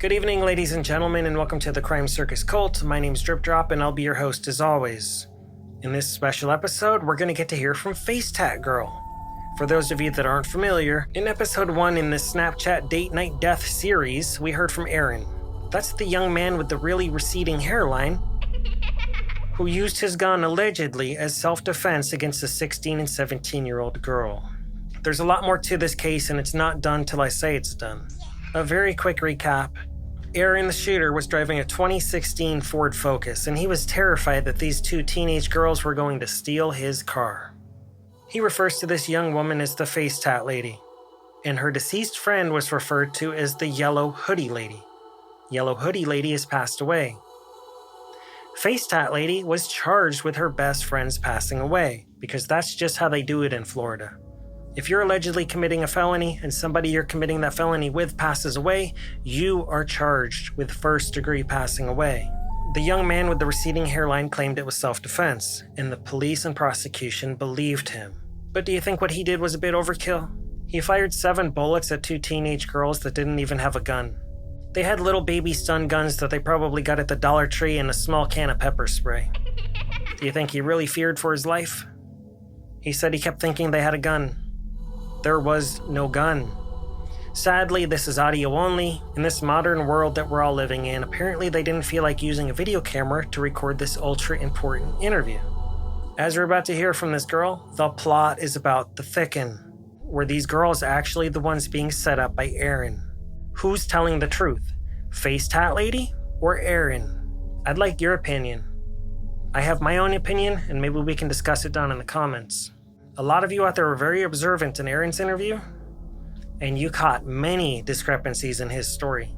Good evening, ladies and gentlemen, and welcome to the Crime Circus Cult. My name's Drip Drop, and I'll be your host as always. In this special episode, we're going to get to hear from Face Tat Girl. For those of you that aren't familiar, in episode 1 in this Snapchat Date Night Death series, we heard from Aaron. That's the young man with the really receding hairline who used his gun allegedly as self-defense against a 16 and 17-year-old girl. There's a lot more to this case, and it's not done till I say it's done. A very quick recap. Aaron, the shooter, was driving a 2016 Ford Focus, and he was terrified that these two teenage girls were going to steal his car. He refers to this young woman as the Face Tat Lady, and her deceased friend was referred to as the Yellow Hoodie Lady. Yellow Hoodie Lady has passed away. Face Tat Lady was charged with her best friend's passing away, because that's just how they do it in Florida. If you're allegedly committing a felony and somebody you're committing that felony with passes away, you are charged with first-degree passing away. The young man with the receding hairline claimed it was self-defense, and the police and prosecution believed him. But do you think what he did was a bit overkill? He fired 7 bullets at 2 teenage girls that didn't even have a gun. They had little baby stun guns that they probably got at the Dollar Tree and a small can of pepper spray. Do you think he really feared for his life? He said he kept thinking they had a gun. There was no gun. Sadly, this is audio only. In this modern world that we're all living in, apparently they didn't feel like using a video camera to record this ultra-important interview. As we're about to hear from this girl, the plot is about to thicken. Were these girls actually the ones being set up by Aaron? Who's telling the truth? Face Tat Lady or Aaron? I'd like your opinion. I have my own opinion, and maybe we can discuss it down in the comments. A lot of you out there were very observant in Aaron's interview, and you caught many discrepancies in his story.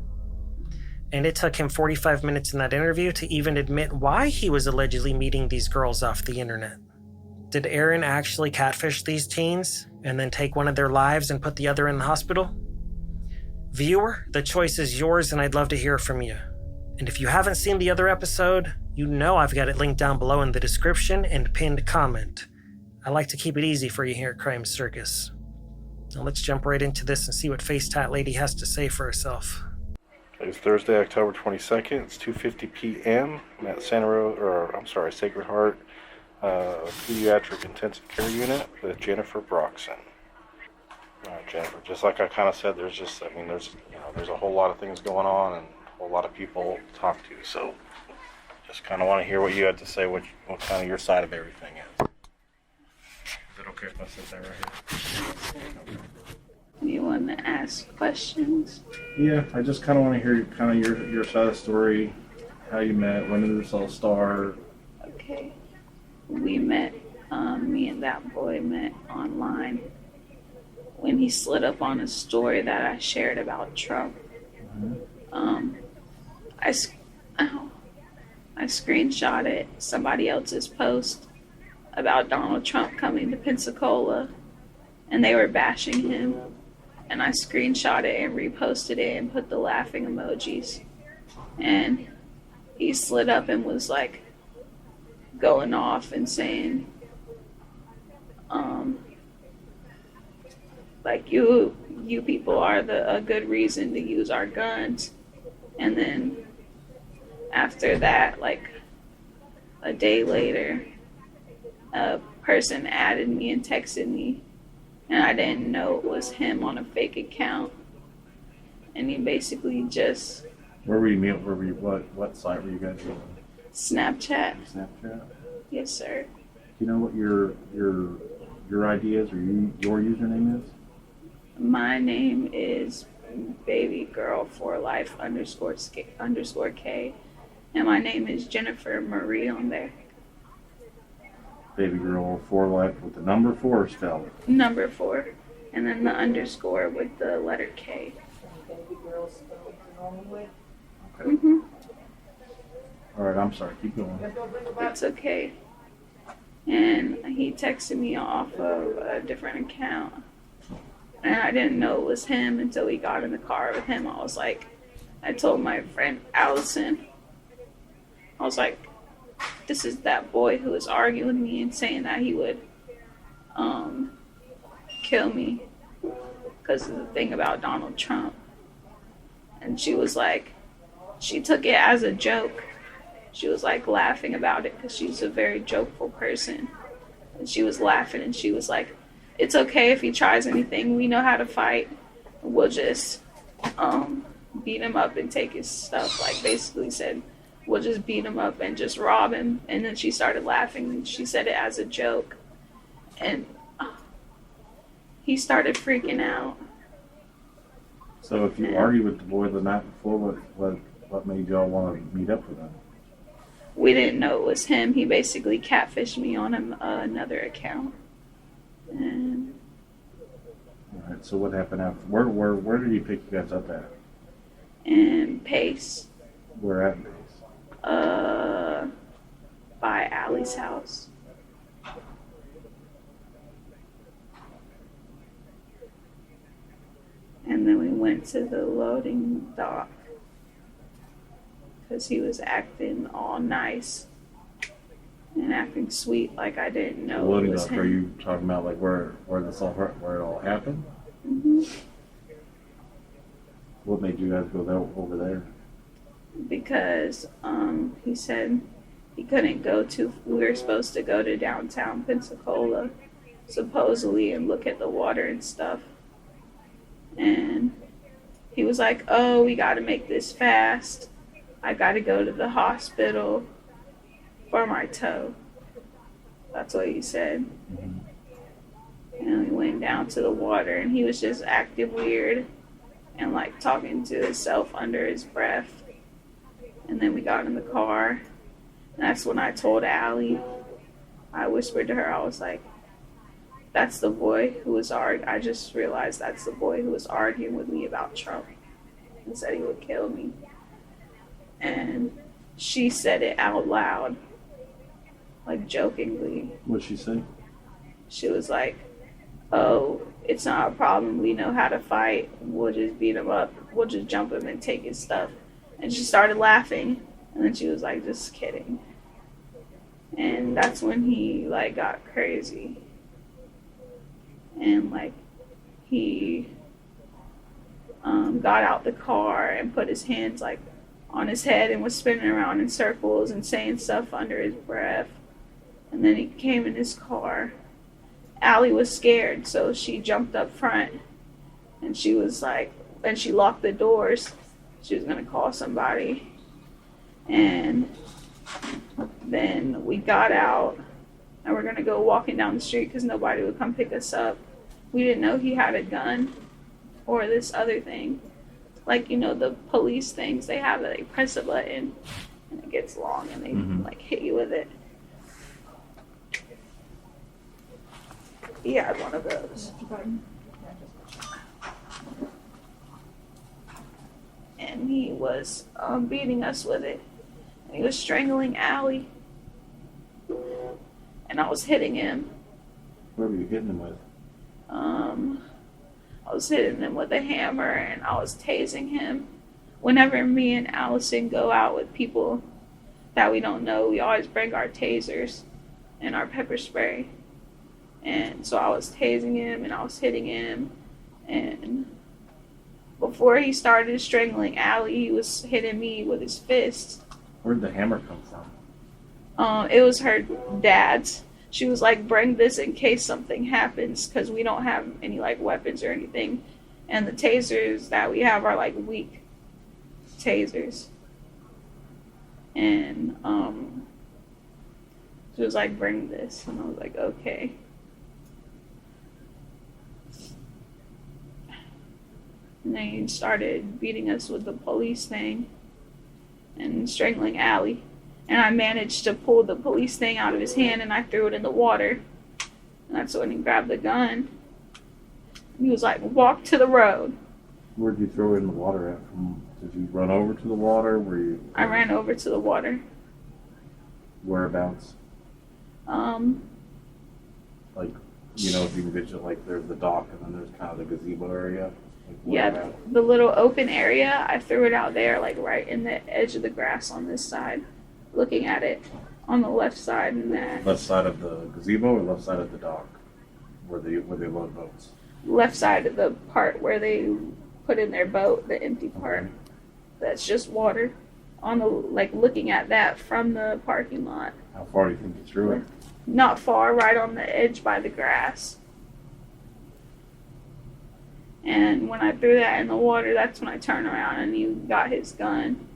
And it took him 45 minutes in that interview to even admit why he was allegedly meeting these girls off the internet. Did Aaron actually catfish these teens and then take one of their lives and put the other in the hospital? Viewer, the choice is yours, and I'd love to hear from you. And if you haven't seen the other episode, you know I've got it linked down below in the description and pinned comment. I like to keep it easy for you here at Crime Circus. Now let's jump right into this and see what Face Tat Lady has to say for herself. It's Thursday, October 22nd. It's 2:50 p.m. I'm at Sacred Heart Pediatric Intensive Care Unit with Jennifer Broxson. All right, Jennifer, just like I kind of said, there's a whole lot of things going on and a whole lot of people to talk to. So just kind of want to hear what you had to say, what kind of your side of everything is. Is it okay if I sit there right here? You want to ask questions? Yeah, I just kind of want to hear kind of your side of the story, how you met, when did this all start. Okay. We met, me and that boy met online when he slid up on a story that I shared about Trump. Mm-hmm. I screenshotted somebody else's post about Donald Trump coming to Pensacola, and they were bashing him. And I screenshot it and reposted it and put the laughing emojis. And he slid up and was like going off and saying, like you people are a good reason to use our guns. And then after that, like a day later, a person added me and texted me, and I didn't know it was him on a fake account. And he basically just... Where were you meeting? What site were you guys using? Snapchat. Snapchat? Yes, sir. Do you know what your ID is, or your username is? My name is babygirl4life _ K. And my name is Jennifer Marie on there. Baby girl 4 life with the number 4 spelled. Number 4. And then the underscore with the letter K. Baby girl spelled the normal way. Okay. Mm-hmm. All right, I'm sorry. Keep going. It's okay. And he texted me off of a different account. And I didn't know it was him until we got in the car with him. I told my friend Allison, I was like, this is that boy who was arguing with me and saying that he would kill me because of the thing about Donald Trump. And she was like, she took it as a joke. She was like laughing about it because she's a very jokeful person. And she was laughing and she was like, it's okay if he tries anything. We know how to fight. We'll just beat him up and take his stuff. Like basically said, we'll just beat him up and just rob him. And then she started laughing and she said it as a joke. And he started freaking out. So if you argue with the boy the night before, what made y'all want to meet up with him? We didn't know it was him. He basically catfished me on another account. And All right. So what happened after? Where did he pick you guys up at? and Pace, Where at base? by Allie's house. And then we went to the loading dock because he was acting all nice and acting sweet, like I didn't know it Loading was dock. him. Are you talking about like where it all happened? hmm What made you guys go over there? Because he said he couldn't go to. We were supposed to go to downtown Pensacola, supposedly, and look at the water and stuff. And he was like, "Oh, we got to make this fast. I got to go to the hospital for my toe." That's what he said. And we went down to the water, and he was just acting weird and like talking to himself under his breath. And then we got in the car. And that's when I told Allie. I whispered to her, I was like, that's the boy who was I just realized that's the boy who was arguing with me about Trump and said he would kill me. And she said it out loud, like jokingly. What'd she say? She was like, oh, it's not a problem. We know how to fight. We'll just beat him up. We'll just jump him and take his stuff. And she started laughing. And then she was like, just kidding. And that's when he like got crazy. And like he got out the car and put his hands like on his head and was spinning around in circles and saying stuff under his breath. And then he came in his car. Allie was scared, so she jumped up front and she was like, and she locked the doors. She was gonna call somebody. And then we got out and we're gonna go walking down the street because nobody would come pick us up. We didn't know he had a gun or this other thing. Like, you know, the police things, they have it, they press a button and it gets long and they like hit you with it. He had one of those. And he was beating us with it. And he was strangling Allie. And I was hitting him. Where were you hitting him with? I was hitting him with a hammer and I was tasing him. Whenever me and Allison go out with people that we don't know, we always bring our tasers and our pepper spray. And so I was tasing him and I was hitting him. And before he started strangling Allie, he was hitting me with his fists. Where'd the hammer come from? It was her dad's. She was like, bring this in case something happens because we don't have any like weapons or anything. And the tasers that we have are like weak tasers. And she was like, bring this. And I was like, okay. And then he started beating us with the police thing and strangling Allie. And I managed to pull the police thing out of his hand and I threw it in the water. And that's when he grabbed the gun. He was like, walk to the road. Where'd you throw it in the water at? Did you run over to the water? I ran over to the water. Whereabouts? Like, you know, if you can vision, like there's the dock and then there's kind of the gazebo area. Like, Yeah, the little open area, I threw it out there, like right in the edge of the grass on this side. Looking at it on the left side and that. Left side of the gazebo or left side of the dock? Where they load boats? Left side of the part where they put in their boat, the empty part. that's just water on the, like, looking at that from the parking lot. How far do you think you threw it? Not far, right on the edge by the grass. And when I threw that in the water, that's when I turned around and he got his gun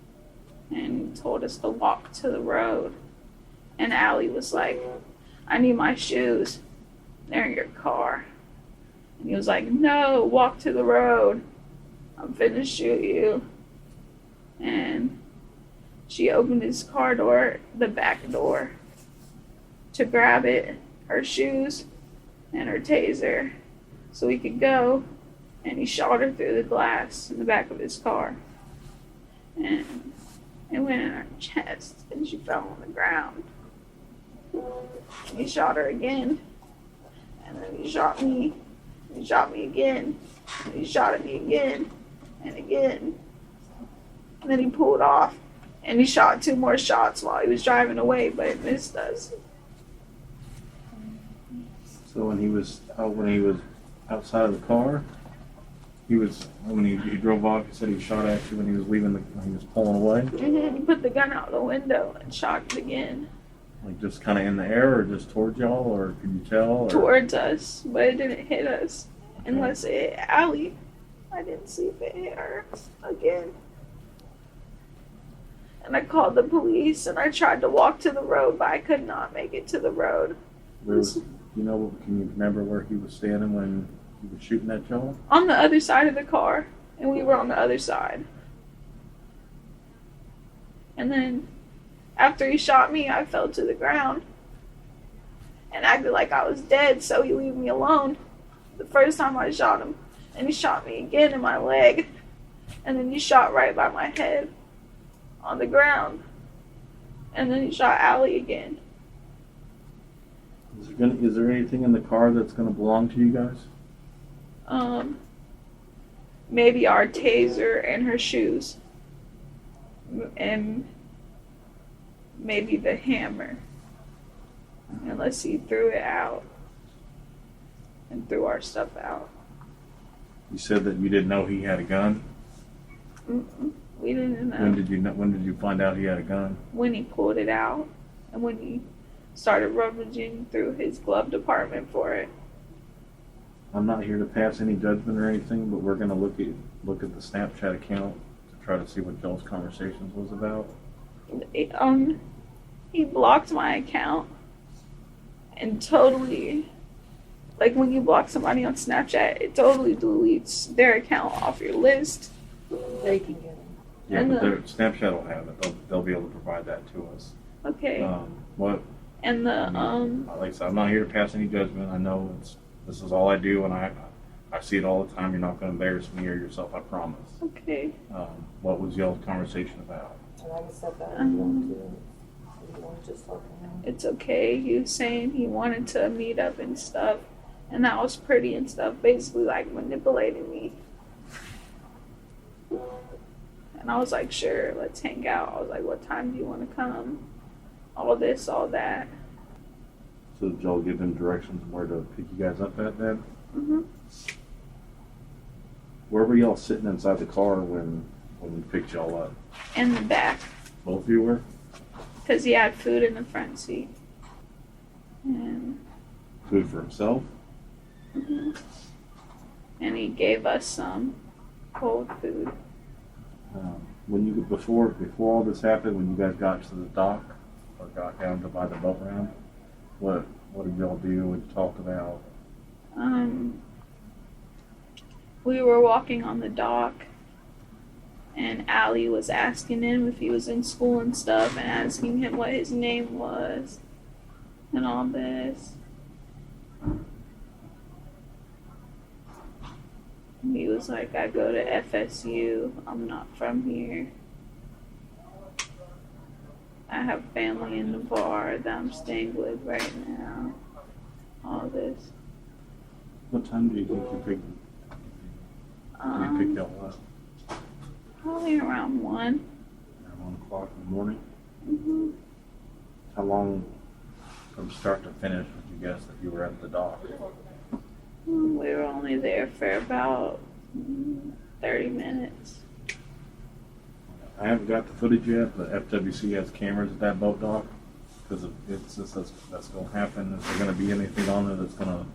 and told us to walk to the road. And Allie was like, I need my shoes. They're in your car. And he was like, no, walk to the road. I'm finna shoot you. And she opened his car door, the back door, to grab it, her shoes, and her taser, so he could go. And he shot her through the glass in the back of his car. And it went in her chest, and she fell on the ground. And he shot her again. And then he shot me. He shot me again. And he shot at me again. And again. And then he pulled off. And he shot 2 more shots while he was driving away, but it missed us. So when he was outside of the car, when he drove off, he said he shot at you when he was when he was pulling away? Mm-hmm. He put the gun out the window and shot it again. Like just kind of in the air or just towards y'all, or could you tell? Or? Towards us, but it didn't hit us. Okay. Unless it hit Allie. I didn't see if it hit her again. And I called the police and I tried to walk to the road, but I could not make it to the road. Can you remember where he was standing when he was shooting at y'all? On the other side of the car, and we were on the other side. And then after he shot me, I fell to the ground and acted like I was dead, so he left me alone the first time I shot him. And he shot me again in my leg, and then he shot right by my head on the ground, and then he shot Allie again. Is there anything in the car that's going to belong to you guys? Maybe our taser and her shoes, and maybe the hammer, unless he threw it out and threw our stuff out. You said that you didn't know he had a gun. We didn't know. When did you find out he had a gun? When he pulled it out, and when he started rummaging through his glove department for it. I'm not here to pass any judgment or anything, but we're going to look at the Snapchat account to try to see what y'all's conversations was about. He blocked my account and totally, like when you block somebody on Snapchat, it totally deletes their account off your list. They can get them. Yeah, And but Snapchat will have it. They'll be able to provide that to us. Okay. What? And the Like I said, I'm not here to pass any judgment. I know this is all I do, and I see it all the time. You're not going to embarrass me or yourself, I promise. okay. What was y'all's conversation about? And I can set that if you want to. If you want to just let me know. It's okay. He was saying he wanted to meet up and stuff, and that was pretty and stuff, basically like manipulating me. And I was like, sure, let's hang out. I was like, what time do you want to come? All this, all that. So did y'all give him directions on where to pick you guys up at then? Mm-hmm. Where were y'all sitting inside the car when we picked y'all up? In the back, Both of you were? because he had food in the front seat. And, Food for himself? and he gave us some cold food. Before all this happened, when you guys got to the dock or got down to buy the boat ramp, what did y'all do? What did you talk about? We were walking on the dock, and Allie was asking him if he was in school and stuff, and asking him what his name was, and all this. And he was like, I go to FSU, I'm not from here. I have family in the bar that I'm staying with right now. All this. What time do you think you picked y'all up? Probably around 1. Around 1 o'clock in the morning? Mm-hmm. How long from start to finish would you guess that you were at the dock? We were only there for about 30 minutes. I haven't got the footage yet, but FWC has cameras at that boat dock. Because it's just that's going to happen. Is there going to be anything on there that's going to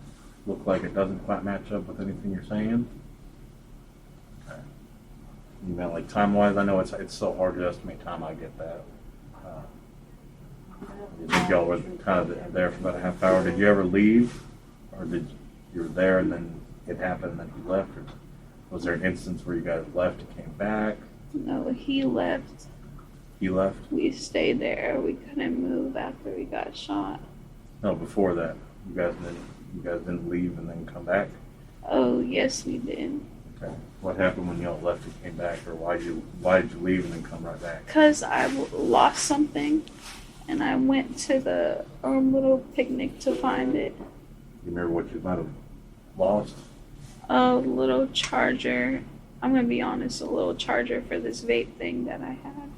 look like it doesn't quite match up with anything you're saying? Okay. You meant like time-wise? I know it's so hard to estimate time. I get that. Y'all were kind of there for about a half hour. Did you ever leave, or did you were there and then it happened and then you left? Or was there an instance where you guys left and came back? No, he left. He left? We stayed there. We couldn't move after we got shot. No, before that, you guys didn't leave and then come back. Oh, yes, we did. Okay. What happened when y'all left and came back, or why did you leave and then come right back? Because I lost something, and I went to the little picnic to find it. You remember what you might have lost? A little charger. I'm going to be honest, a little charger for this vape thing that I had.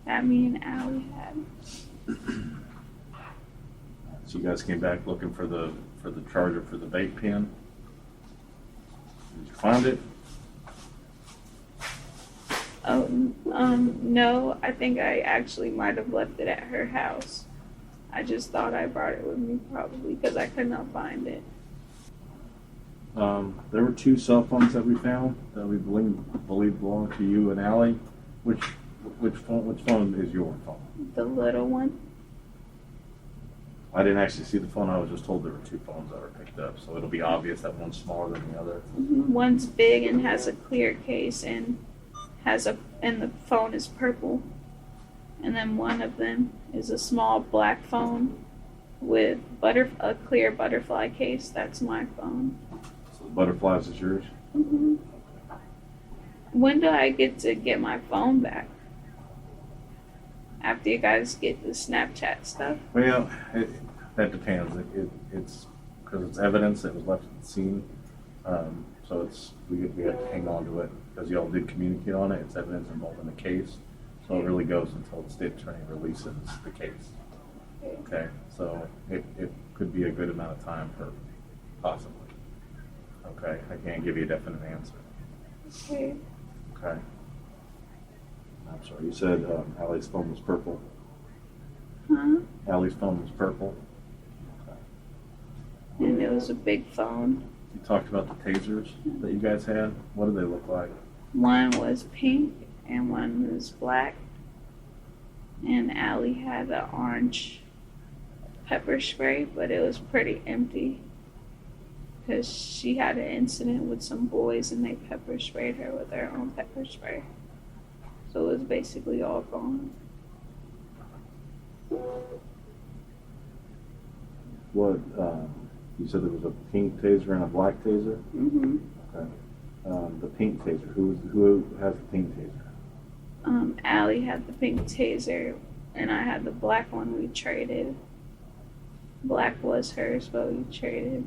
That me and Allie had. So you guys came back looking for the charger for the vape pen. Did you find it? Oh, no, I think I actually might have left it at her house. I just thought I brought it with me probably because I could not find it. There were 2 cell phones that we found that we believe belonged to you and Allie. Which phone is your phone? The little one. I didn't actually see the phone. I was just told there were 2 phones that were picked up, so it'll be obvious that one's smaller than the other. One's big and has a clear case and the phone is purple. And then one of them is a small black phone with a clear butterfly case. That's my phone. So the butterflies is yours? hmm When do I get to get my phone back? After you guys get the Snapchat stuff? Well, that depends. It's because it's evidence that was left at the scene. So we have to hang on to it because y'all did communicate on it. It's evidence involved in the case. So it really goes until the state attorney releases the case. Okay, so it could be a good amount of time for possibly. Okay, I can't give you a definite answer. Okay. Okay. I'm sorry, you said Allie's phone was purple. Huh? Allie's phone was purple. Okay. And it was a big phone. You talked about the tasers that you guys had. What did they look like? One was pink and one was black. And Allie had an orange pepper spray, but it was pretty empty. Because she had an incident with some boys and they pepper sprayed her with their own pepper spray. So it was basically all gone. What, you said there was a pink taser and a black taser? hmm Okay. The pink taser, who has the pink taser? Allie had the pink taser and I had the black one. We traded. Black was hers, but we traded.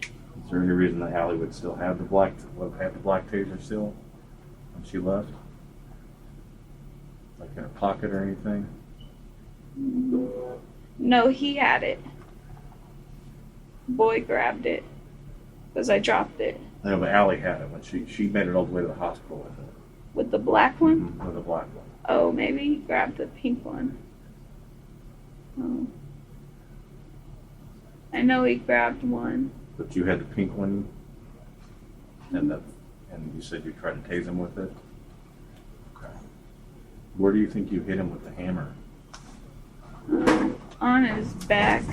Is there any reason that Allie would still have the black taser still when she left? Like in her pocket or anything? No, he had it. Boy grabbed it because I dropped it. No, but Allie had it when she made it all the way to the hospital with it. With the black one? With the black one. Oh, maybe he grabbed the pink one. Oh. I know he grabbed one. But you had the pink one, and you said you tried to tase him with it? Okay. Where do you think you hit him with the hammer? On his back.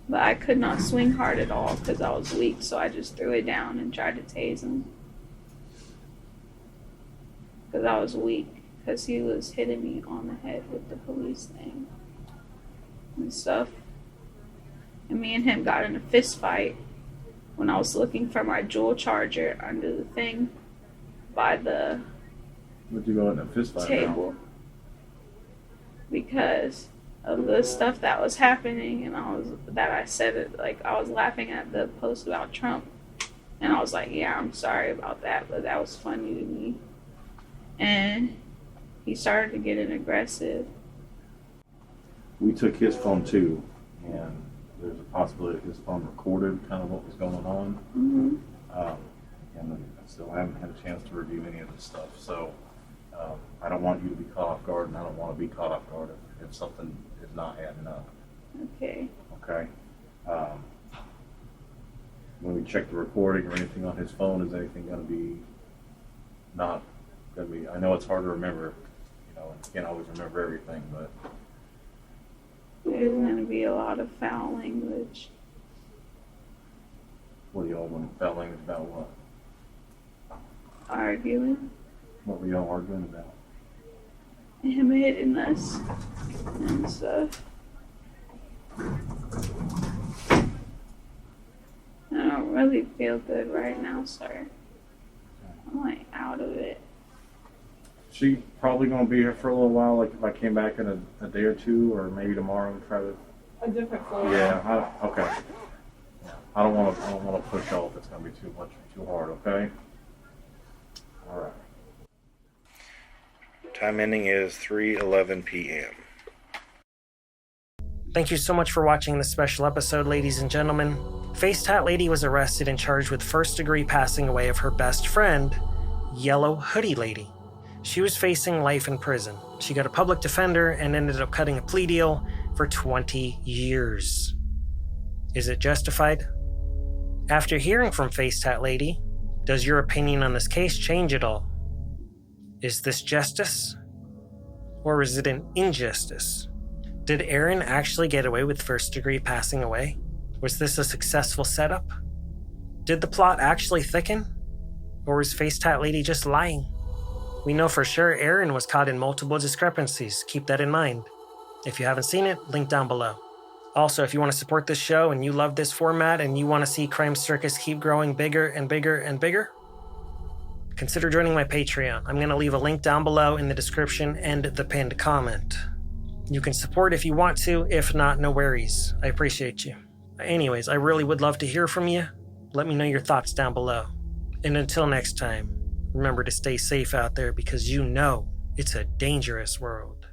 But I could not swing hard at all because I was weak, so I just threw it down and tried to tase him. Because I was weak. Because he was hitting me on the head with the police thing and stuff. And me and him got in a fist fight when I was looking for my jewel charger under the thing by the Would you go in a fist fight table. Because of the stuff that was happening, and I said it, like I was laughing at the post about Trump, and I was like, yeah, I'm sorry about that, but that was funny to me. And he started to get aggressive. We took his phone too, and there's a possibility his phone recorded kind of what was going on. Mm-hmm. And still. I haven't had a chance to review any of this stuff, so I don't want you to be caught off guard, and I don't want to be caught off guard if something is not adding up. Okay. Okay? When we check the recording or anything on his phone, is anything going to be not going to be? I know it's hard to remember, and you can't always remember everything, but There's going to be a lot of foul language. what are y'all when foul language about what? Arguing. What were y'all arguing about? Him hitting us and stuff. I don't really feel good right now, sir. I'm like out of it. She probably gonna be here for a little while. Like if I came back in a day or two, or maybe tomorrow, and try to. A different floor. Yeah. Okay. I don't want to push y'all if it's gonna be too hard. Okay. All right. Time ending is 3:11 p.m. Thank you so much for watching this special episode, ladies and gentlemen. Face Tat Lady was arrested and charged with first-degree passing away of her best friend, Yellow Hoodie Lady. She was facing life in prison. She got a public defender and ended up cutting a plea deal for 20 years. Is it justified? After hearing from Face Tat Lady, does your opinion on this case change at all? Is this justice? Or is it an injustice? Did Aaron actually get away with first-degree passing away? Was this a successful setup? Did the plot actually thicken? Or was Face Tat Lady just lying? We know for sure Aaron was caught in multiple discrepancies. Keep that in mind. If you haven't seen it, link down below. Also, if you want to support this show and you love this format and you want to see Crime Circus keep growing bigger and bigger and bigger, consider joining my Patreon. I'm going to leave a link down below in the description and the pinned comment. You can support if you want to. If not, no worries. I appreciate you. Anyways, I really would love to hear from you. Let me know your thoughts down below. And until next time, remember to stay safe out there because you know it's a dangerous world.